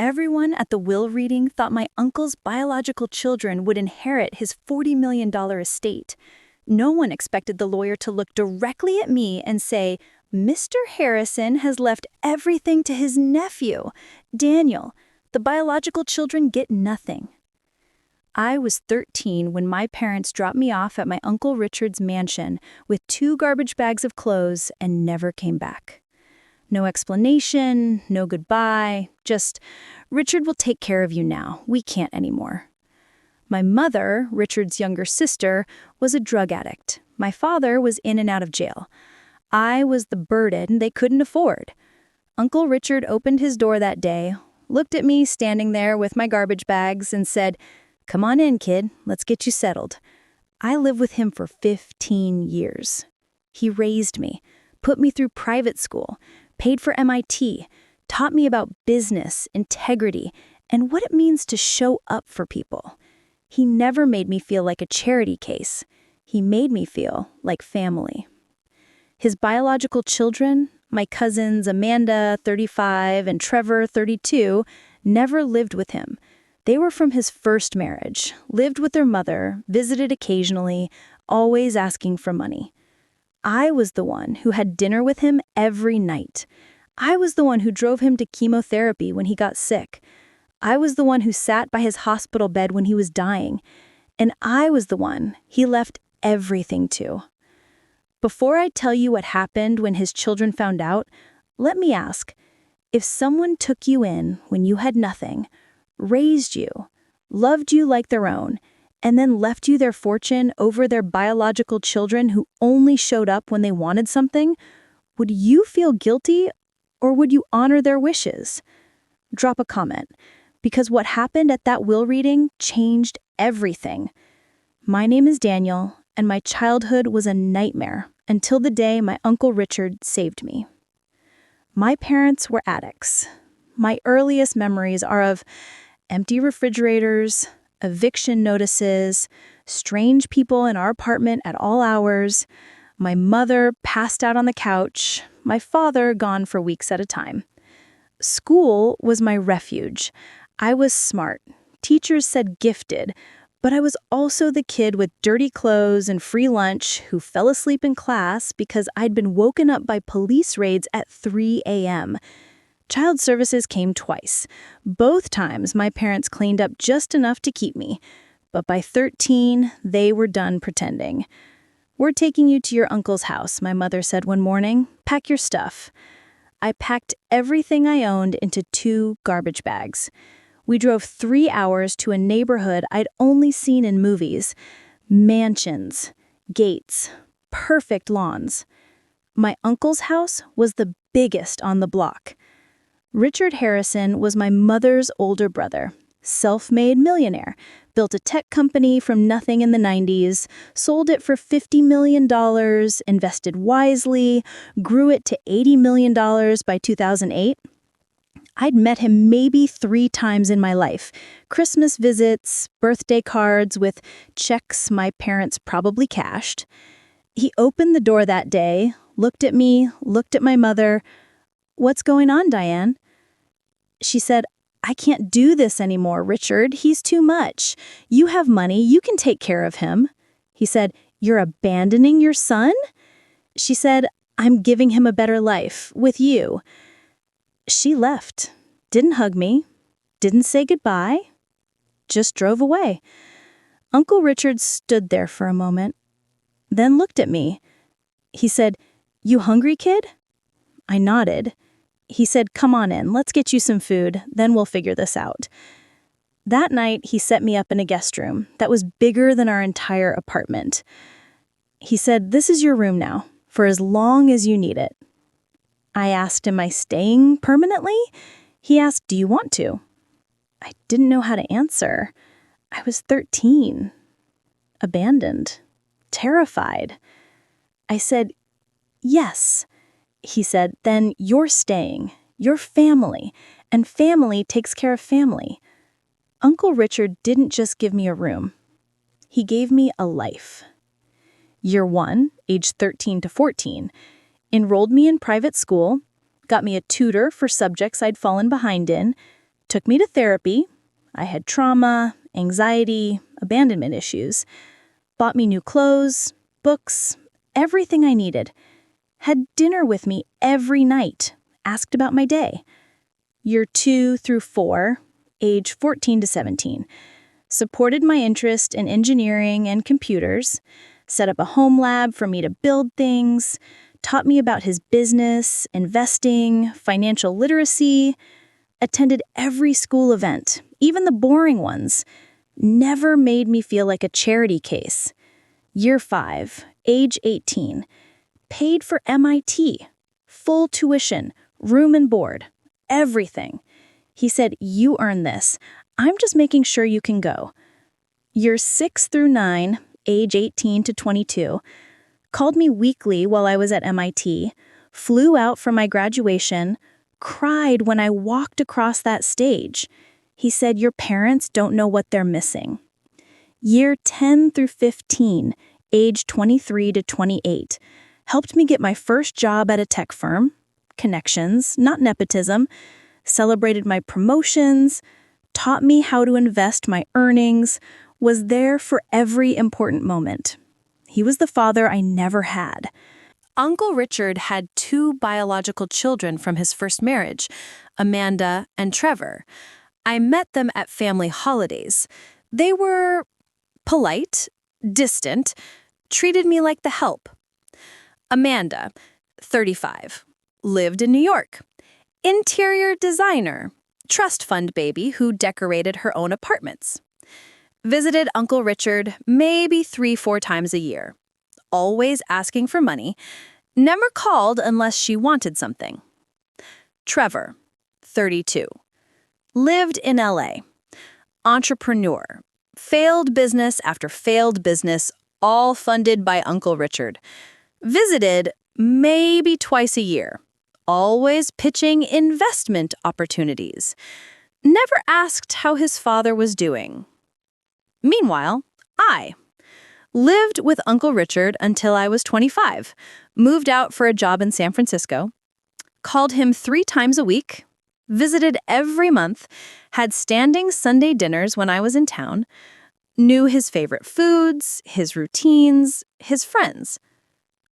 Everyone at the will reading thought my uncle's biological children would inherit his $40 million estate. No one expected the lawyer to look directly at me and say, "Mr. Harrison has left everything to his nephew, Daniel. The biological children get nothing." I was 13 when my parents dropped me off at my Uncle Richard's mansion with 2 garbage bags of clothes and never came back. No explanation, no goodbye, just, "Richard will take care of you now. We can't anymore." My mother, Richard's younger sister, was a drug addict. My father was in and out of jail. I was the burden they couldn't afford. Uncle Richard opened his door that day, looked at me standing there with my garbage bags, and said, "Come on in, kid. Let's get you settled." I lived with him for 15 years. He raised me, put me through private school, paid for MIT, taught me about business, integrity, and what it means to show up for people. He never made me feel like a charity case. He made me feel like family. His biological children, my cousins Amanda, 35, and Trevor, 32, never lived with him. They were from his first marriage, lived with their mother, visited occasionally, always asking for money. I was the one who had dinner with him every night. I was the one who drove him to chemotherapy when he got sick. I was the one who sat by his hospital bed when he was dying. And I was the one he left everything to. Before I tell you what happened when his children found out, let me ask, if someone took you in when you had nothing, raised you, loved you like their own, and then left you their fortune over their biological children who only showed up when they wanted something, would you feel guilty or would you honor their wishes? Drop a comment, because what happened at that will reading changed everything. My name is Daniel, and my childhood was a nightmare until the day my Uncle Richard saved me. My parents were addicts. My earliest memories are of empty refrigerators, eviction notices, strange people in our apartment at all hours, my mother passed out on the couch, my father gone for weeks at a time. School was my refuge. I was smart. Teachers said gifted, but I was also the kid with dirty clothes and free lunch who fell asleep in class because I'd been woken up by police raids at 3 a.m. Child services came twice. Both times my parents cleaned up just enough to keep me. But by 13, they were done pretending. "We're taking you to your uncle's house," my mother said one morning. "Pack your stuff." I packed everything I owned into 2 garbage bags. We drove 3 hours to a neighborhood I'd only seen in movies. Mansions, gates, perfect lawns. My uncle's house was the biggest on the block. Richard Harrison was my mother's older brother, self-made millionaire, built a tech company from nothing in the 90s, sold it for $50 million, invested wisely, grew it to $80 million by 2008. I'd met him maybe 3 times in my life. Christmas visits, birthday cards with checks my parents probably cashed. He opened the door that day, looked at me, looked at my mother. "What's going on, Diane?" She said, "I can't do this anymore, Richard. He's too much. You have money. You can take care of him." He said, "You're abandoning your son?" She said, "I'm giving him a better life with you." She left, didn't hug me, didn't say goodbye, just drove away. Uncle Richard stood there for a moment, then looked at me. He said, "You hungry, kid?" I nodded. He said, "Come on in, let's get you some food, then we'll figure this out." That night, he set me up in a guest room that was bigger than our entire apartment. He said, "This is your room now, for as long as you need it." I asked, "Am I staying permanently?" He asked, "Do you want to?" I didn't know how to answer. I was 13, abandoned, terrified. I said, "Yes." He said, "Then you're staying. You're family, and family takes care of family." Uncle Richard didn't just give me a room. He gave me a life. Year 1, age 13 to 14, enrolled me in private school, got me a tutor for subjects I'd fallen behind in, Took me to therapy. I had trauma, anxiety, abandonment issues. Bought me new clothes, books, everything I needed. Had dinner with me every night. Asked about my day. Year 2 through 4, age 14 to 17. Supported my interest in engineering and computers. Set up a home lab for me to build things. Taught me about his business, investing, financial literacy. Attended every school event, even the boring ones. Never made me feel like a charity case. Year 5, age 18. Paid for MIT. Full tuition, room and board, everything. He said, "You earn this. I'm just making sure you can go." Year 6 through 9, age 18 to 22. Called me weekly while I was at MIT. Flew out for my graduation. Cried when I walked across that stage. He said, "Your parents don't know what they're missing." Year 10 through 15, age 23 to 28. Helped me get my first job at a tech firm. Connections, not nepotism. Celebrated my promotions. Taught me how to invest my earnings. Was there for every important moment. He was the father I never had. Uncle Richard had 2 biological children from his first marriage, Amanda and Trevor. I met them at family holidays. They were polite, distant, treated me like the help. Amanda, 35, lived in New York. Interior designer, trust fund baby who decorated her own apartments. Visited Uncle Richard maybe 3-4 times a year. Always asking for money. Never called unless she wanted something. Trevor, 32. Lived in LA. Entrepreneur. Failed business after failed business, all funded by Uncle Richard. Visited maybe twice a year. Always pitching investment opportunities. Never asked how his father was doing. Meanwhile, I lived with Uncle Richard until I was 25, moved out for a job in San Francisco, called him 3 times a week, visited every month, had standing Sunday dinners when I was in town, knew his favorite foods, his routines, his friends.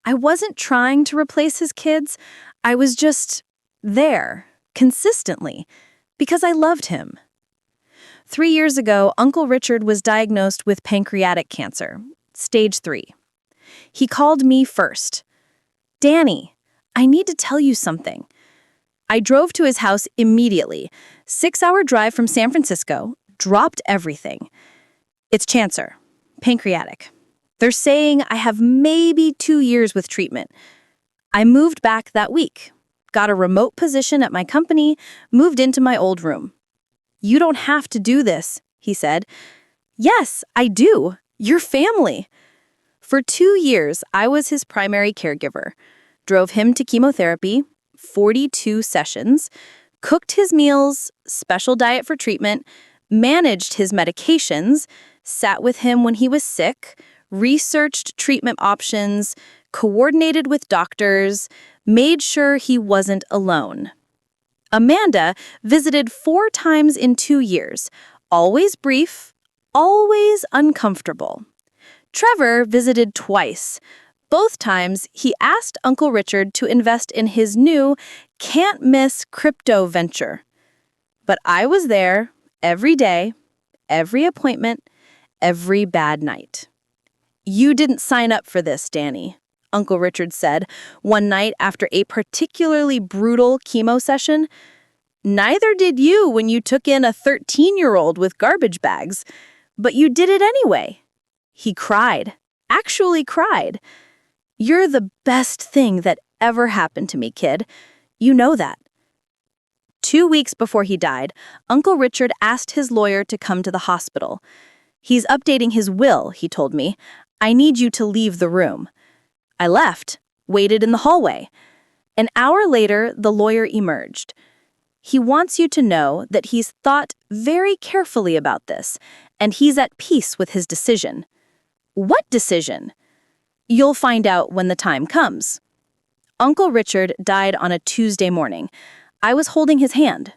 I wasn't trying to replace his kids. I was just there, consistently, because I loved him. 3 years ago, Uncle Richard was diagnosed with pancreatic cancer, stage 3. He called me first. "Danny, I need to tell you something." I drove to his house immediately, 6-hour drive from San Francisco, dropped everything. "It's cancer, pancreatic. They're saying I have maybe 2 years with treatment." I moved back that week, got a remote position at my company, moved into my old room. "You don't have to do this," he said. "Yes, I do. You're family." For 2 years, I was his primary caregiver. Drove him to chemotherapy, 42 sessions, cooked his meals, special diet for treatment, managed his medications, sat with him when he was sick, researched treatment options, coordinated with doctors, made sure he wasn't alone. Amanda visited 4 times in 2 years, always brief, always uncomfortable. Trevor visited twice. Both times, he asked Uncle Richard to invest in his new, can't-miss crypto venture. But I was there every day, every appointment, every bad night. "You didn't sign up for this, Danny," Uncle Richard said one night after a particularly brutal chemo session. "Neither did you when you took in a 13-year-old with garbage bags, but you did it anyway." He cried, actually cried. "You're the best thing that ever happened to me, kid. You know that." 2 weeks before he died, Uncle Richard asked his lawyer to come to the hospital. "He's updating his will," he told me. "I need you to leave the room." I left, waited in the hallway. An hour later, the lawyer emerged. "He wants you to know that he's thought very carefully about this, and he's at peace with his decision." "What decision?" "You'll find out when the time comes." Uncle Richard died on a Tuesday morning. I was holding his hand.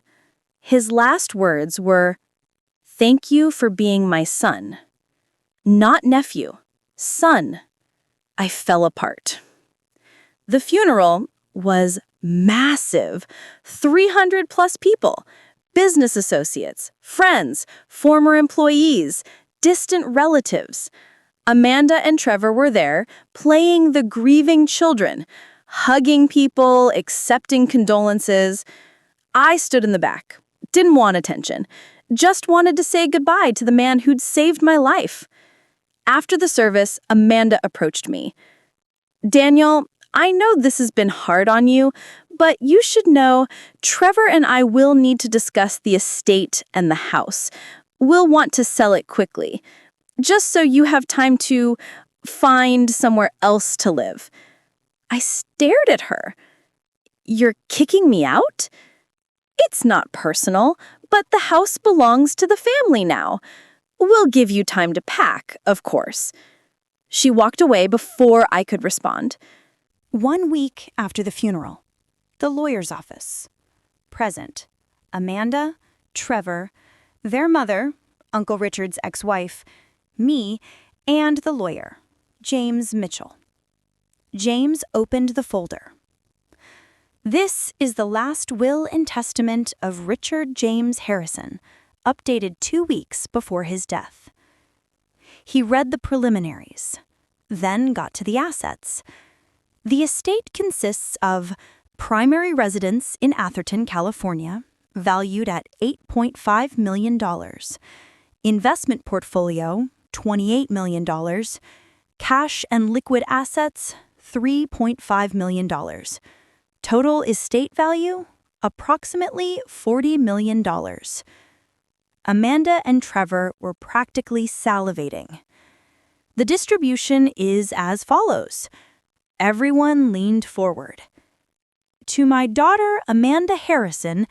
His last words were, "Thank you for being my son." Not nephew, son. I fell apart. The funeral was massive. 300 plus people, business associates, friends, former employees, distant relatives. Amanda and Trevor were there, playing the grieving children, hugging people, accepting condolences. I stood in the back, didn't want attention, just wanted to say goodbye to the man who'd saved my life. After the service, Amanda approached me. "Daniel, I know this has been hard on you, but you should know Trevor and I will need to discuss the estate and the house. We'll want to sell it quickly, just so you have time to find somewhere else to live." I stared at her. "You're kicking me out?" "It's not personal, but the house belongs to the family now. We'll give you time to pack, of course." She walked away before I could respond. 1 week after the funeral, the lawyer's office. Present, Amanda, Trevor, their mother, Uncle Richard's ex-wife, me, and the lawyer, James Mitchell. James opened the folder. This is the last will and testament of Richard James Harrison, updated 2 weeks before his death. He read the preliminaries, then got to the assets. The estate consists of primary residence in Atherton, California, valued at $8.5 million, investment portfolio, $28 million, cash and liquid assets, $3.5 million. Total estate value, approximately $40 million. Amanda and Trevor were practically salivating. The distribution is as follows. Everyone leaned forward. To my daughter, Amanda Harrison,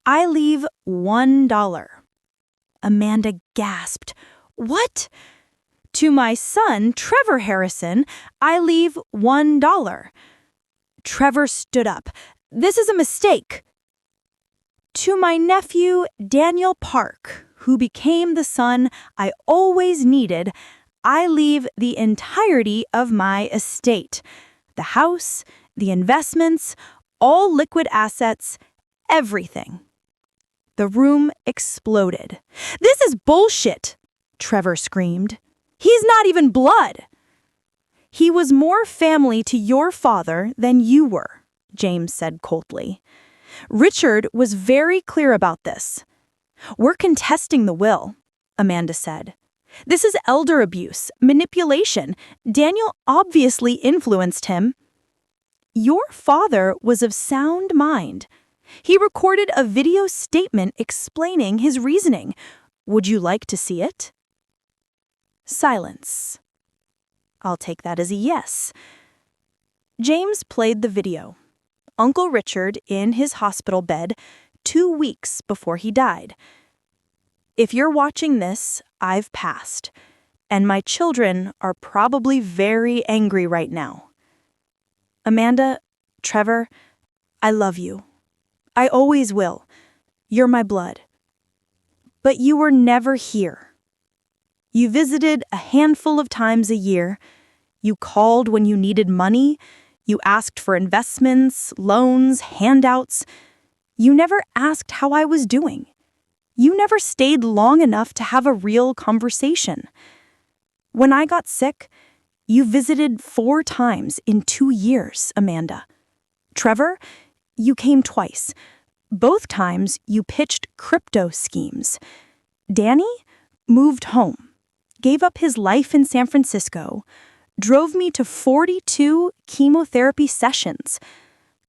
I leave $1. Amanda gasped. "What?" To my son, Trevor Harrison, I leave $1. Trevor stood up. "This is a mistake." To my nephew, Daniel Park, who became the son I always needed, I leave the entirety of my estate. The house, the investments, all liquid assets, everything. The room exploded. "This is bullshit," Trevor screamed. "He's not even blood." "He was more family to your father than you were," James said coldly. "Richard was very clear about this." "We're contesting the will," Amanda said. "This is elder abuse, manipulation. Daniel obviously influenced him." "Your father was of sound mind. He recorded a video statement explaining his reasoning. Would you like to see it?" Silence. I'll take that as a yes. James played the video. Uncle Richard in his hospital bed 2 weeks before he died. "If you're watching this, I've passed, and my children are probably very angry right now. Amanda, Trevor, I love you. I always will. You're my blood. But you were never here. You visited a handful of times a year. You called when you needed money. You asked for investments, loans, handouts. You never asked how I was doing. You never stayed long enough to have a real conversation. When I got sick, you visited 4 times in 2 years, Amanda. Trevor, you came twice. Both times you pitched crypto schemes. Danny moved home, gave up his life in San Francisco, drove me to 42 chemotherapy sessions,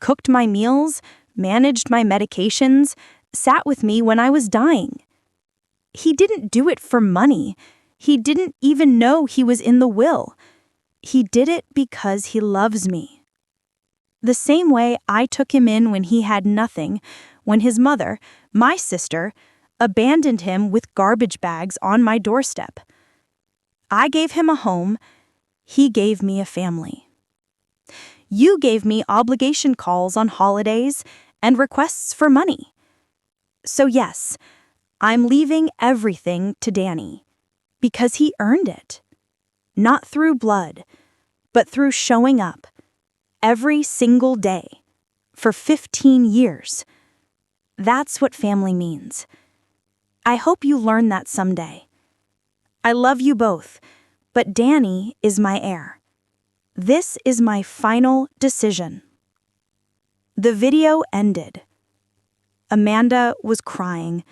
cooked my meals, managed my medications, sat with me when I was dying. He didn't do it for money. He didn't even know he was in the will. He did it because he loves me. The same way I took him in when he had nothing, when his mother, my sister, abandoned him with garbage bags on my doorstep. I gave him a home. He gave me a family. You gave me obligation calls on holidays and requests for money. So yes, I'm leaving everything to Danny because he earned it. Not through blood, but through showing up every single day for 15 years. That's what family means. I hope you learn that someday. I love you both, but Danny is my heir. This is my final decision. The video ended. Amanda was crying.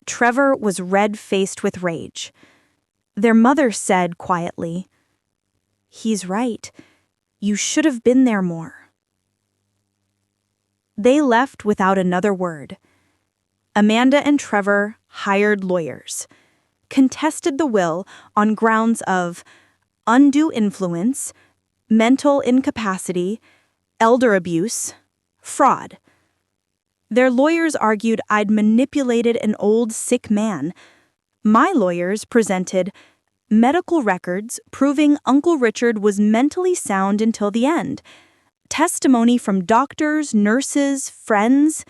Trevor was red-faced with rage. Their mother said quietly, "He's right. You should have been there more." They left without another word. Amanda and Trevor hired lawyers, contested the will on grounds of undue influence, mental incapacity, elder abuse, fraud. Their lawyers argued I'd manipulated an old, sick man. My lawyers presented medical records proving Uncle Richard was mentally sound until the end, testimony from doctors, nurses, friends,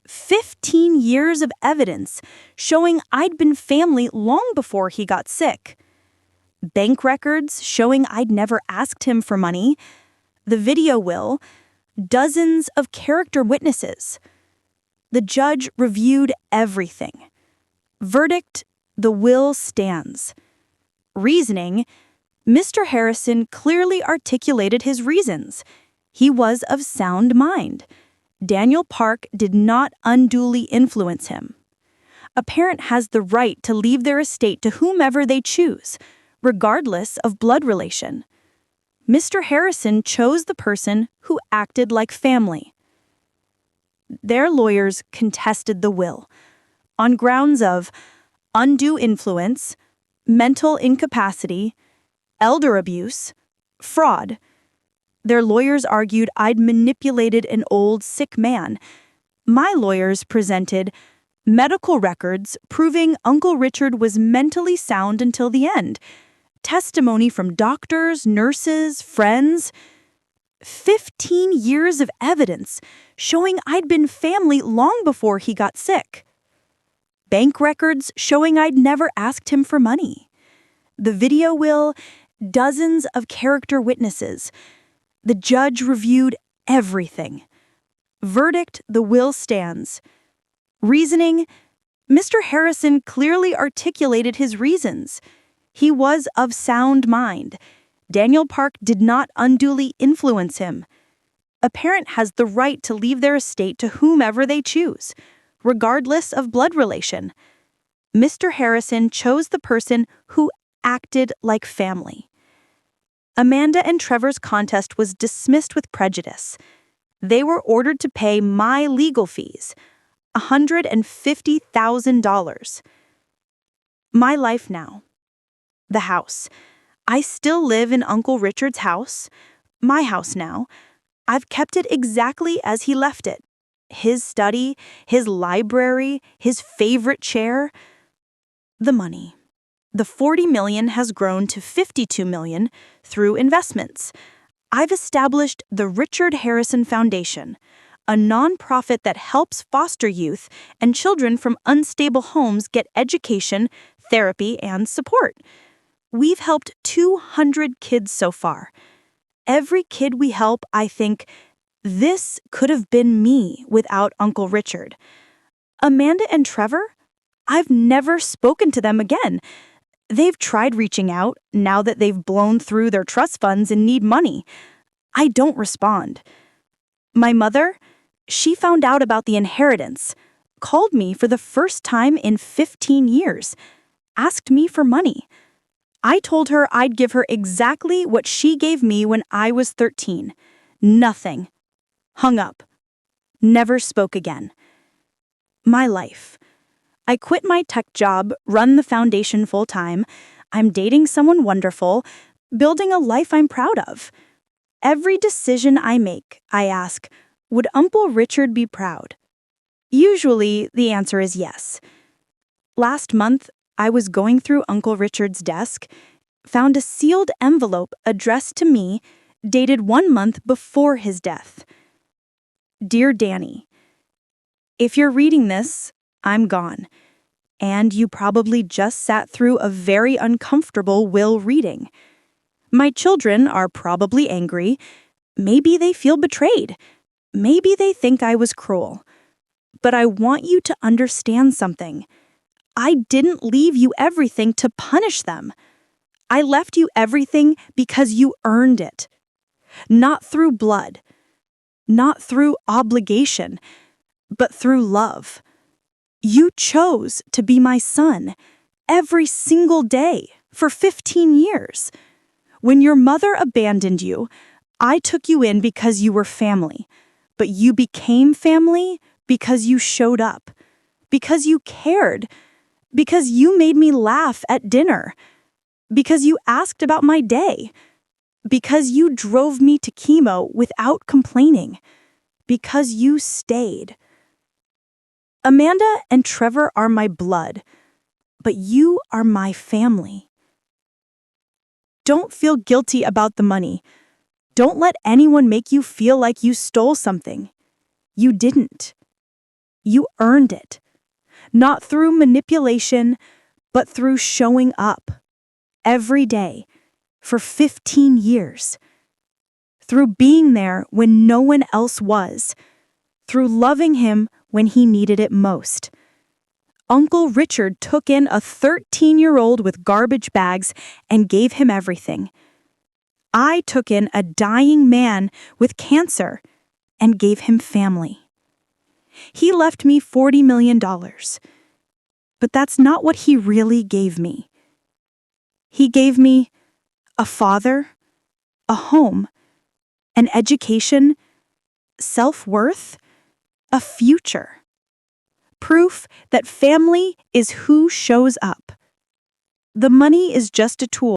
15 years of evidence showing I'd been family long before he got sick, bank records showing I'd never asked him for money, the video will, dozens of character witnesses. The judge reviewed everything. Verdict: the will stands. Reasoning: Mr. Harrison clearly articulated his reasons. He was of sound mind. Daniel Park did not unduly influence him. A parent has the right to leave their estate to whomever they choose, regardless of blood relation. Mr. Harrison chose the person who acted like family. Their lawyers contested the will on grounds of undue influence, mental incapacity, elder abuse, fraud. Their lawyers argued I'd manipulated an old, sick man. My lawyers presented medical records proving Uncle Richard was mentally sound until the end, testimony from doctors, nurses, friends, 15 years of evidence showing I'd been family long before he got sick, bank records showing I'd never asked him for money, the video will, dozens of character witnesses. The judge reviewed everything. Verdict: the will stands. Reasoning: Mr. Harrison clearly articulated his reasons. He was of sound mind. Daniel Park did not unduly influence him. A parent has the right to leave their estate to whomever they choose, regardless of blood relation. Mr. Harrison chose the person who acted like family. Amanda and Trevor's contest was dismissed with prejudice. They were ordered to pay my legal fees, $150,000. My life now. The house. I still live in Uncle Richard's house, my house now. I've kept it exactly as he left it. His study, his library, his favorite chair. The money. The $40 million has grown to $52 million through investments. I've established the Richard Harrison Foundation, a nonprofit that helps foster youth and children from unstable homes get education, therapy, and support. We've helped 200 kids so far. Every kid we help, I think, this could have been me without Uncle Richard. Amanda and Trevor? I've never spoken to them again. They've tried reaching out now that they've blown through their trust funds and need money. I don't respond. My mother? She found out about the inheritance, called me for the first time in 15 years, asked me for money. I told her I'd give her exactly what she gave me when I was 13. Nothing. Hung up. Never spoke again. My life. I quit my tech job, run the foundation full-time. I'm dating someone wonderful, building a life I'm proud of. Every decision I make, I ask, would Uncle Richard be proud? Usually, the answer is yes. Last month, I was going through Uncle Richard's desk, found a sealed envelope addressed to me, dated 1 month before his death. Dear Danny, if you're reading this, I'm gone. And you probably just sat through a very uncomfortable will reading. My children are probably angry. Maybe they feel betrayed. Maybe they think I was cruel. But I want you to understand something. I didn't leave you everything to punish them. I left you everything because you earned it. Not through blood, not through obligation, but through love. You chose to be my son every single day for 15 years. When your mother abandoned you, I took you in because you were family, but you became family because you showed up, because you cared, because you made me laugh at dinner, because you asked about my day, because you drove me to chemo without complaining, because you stayed. Amanda and Trevor are my blood, but you are my family. Don't feel guilty about the money. Don't let anyone make you feel like you stole something. You didn't. You earned it. Not through manipulation, but through showing up every day for 15 years. Through being there when no one else was. Through loving him when he needed it most. Uncle Richard took in a 13-year-old with garbage bags and gave him everything. I took in a dying man with cancer and gave him family. He left me $40 million, but that's not what he really gave me. He gave me a father, a home, an education, self-worth, a future. Proof that family is who shows up. The money is just a tool.